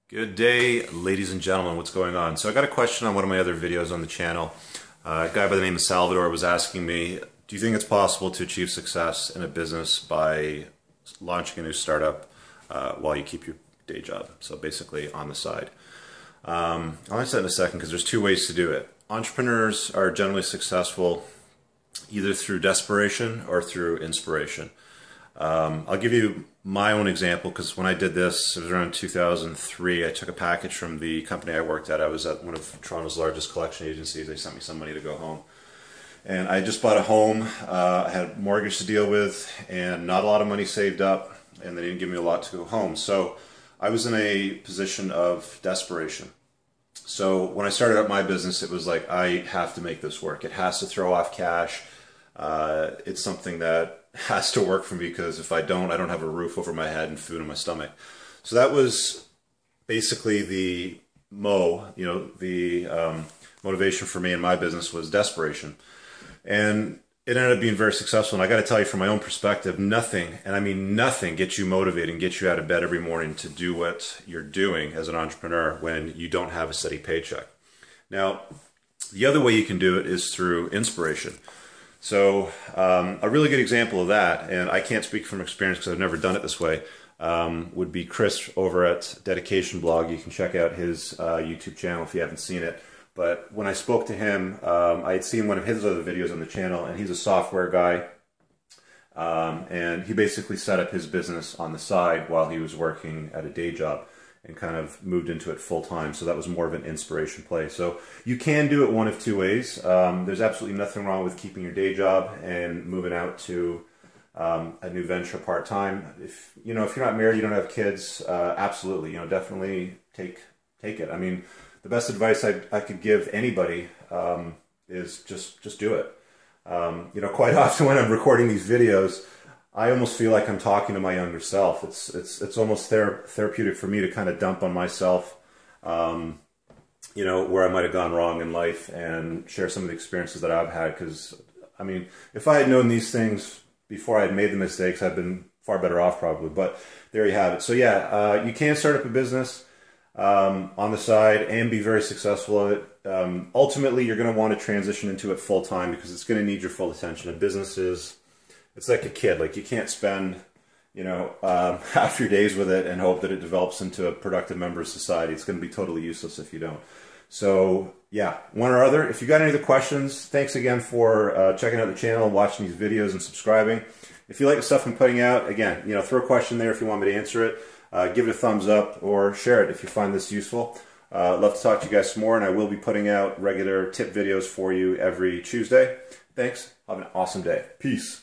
Good day, ladies and gentlemen. What's going on? So I got a question on one of my other videos on the channel. A guy by the name of Salvador was asking me, do you think it's possible to achieve success in a business by launching a new startup while you keep your day job? So basically on the side. I'll answer that in a second because there's two ways to do it. Entrepreneurs are generally successful either through desperation or through inspiration. I'll give you my own example because when I did this, it was around 2003. I took a package from the company I worked at. I was at one of Toronto's largest collection agencies. They sent me some money to go home. And I just bought a home. I had a mortgage to deal with and not a lot of money saved up, and they didn't give me a lot to go home. So I was in a position of desperation. So when I started up my business, it was like, I have to make this work. It has to throw off cash. It's something that has to work for me because if I don't have a roof over my head and food in my stomach. So that was basically the motivation for me in my business was desperation. And it ended up being very successful. And I got to tell you from my own perspective, nothing, and I mean nothing, gets you motivated and gets you out of bed every morning to do what you're doing as an entrepreneur when you don't have a steady paycheck. Now, the other way you can do it is through inspiration. So a really good example of that, and I can't speak from experience because I've never done it this way, would be Chris over at Dedication Blog. You can check out his YouTube channel if you haven't seen it. But when I spoke to him, I had seen one of his other videos on the channel, and he's a software guy. And he basically set up his business on the side while he was working at a day job and kind of moved into it full time. So that was more of an inspiration play. So you can do it one of two ways. There's absolutely nothing wrong with keeping your day job and moving out to a new venture part time. If you're not married, you don't have kids, absolutely, definitely take it. I mean, the best advice I could give anybody is just do it. Quite often when I'm recording these videos, I almost feel like I'm talking to my younger self. It's almost therapeutic for me to kind of dump on myself, where I might have gone wrong in life and share some of the experiences that I've had. Because, I mean, if I had known these things before I had made the mistakes, I'd been far better off probably. But there you have it. So yeah, you can start up a business on the side and be very successful at it. Ultimately, you're going to want to transition into it full time because it's going to need your full attention. A business it's like a kid. Like you can't spend, half your days with it and hope that it develops into a productive member of society. It's going to be totally useless if you don't. So yeah, one or other. If you got any other questions, thanks again for checking out the channel, watching these videos, and subscribing. If you like the stuff I'm putting out, again, throw a question there if you want me to answer it. Give it a thumbs up or share it if you find this useful. Love to talk to you guys some more, and I will be putting out regular tip videos for you every Tuesday. Thanks. Have an awesome day. Peace.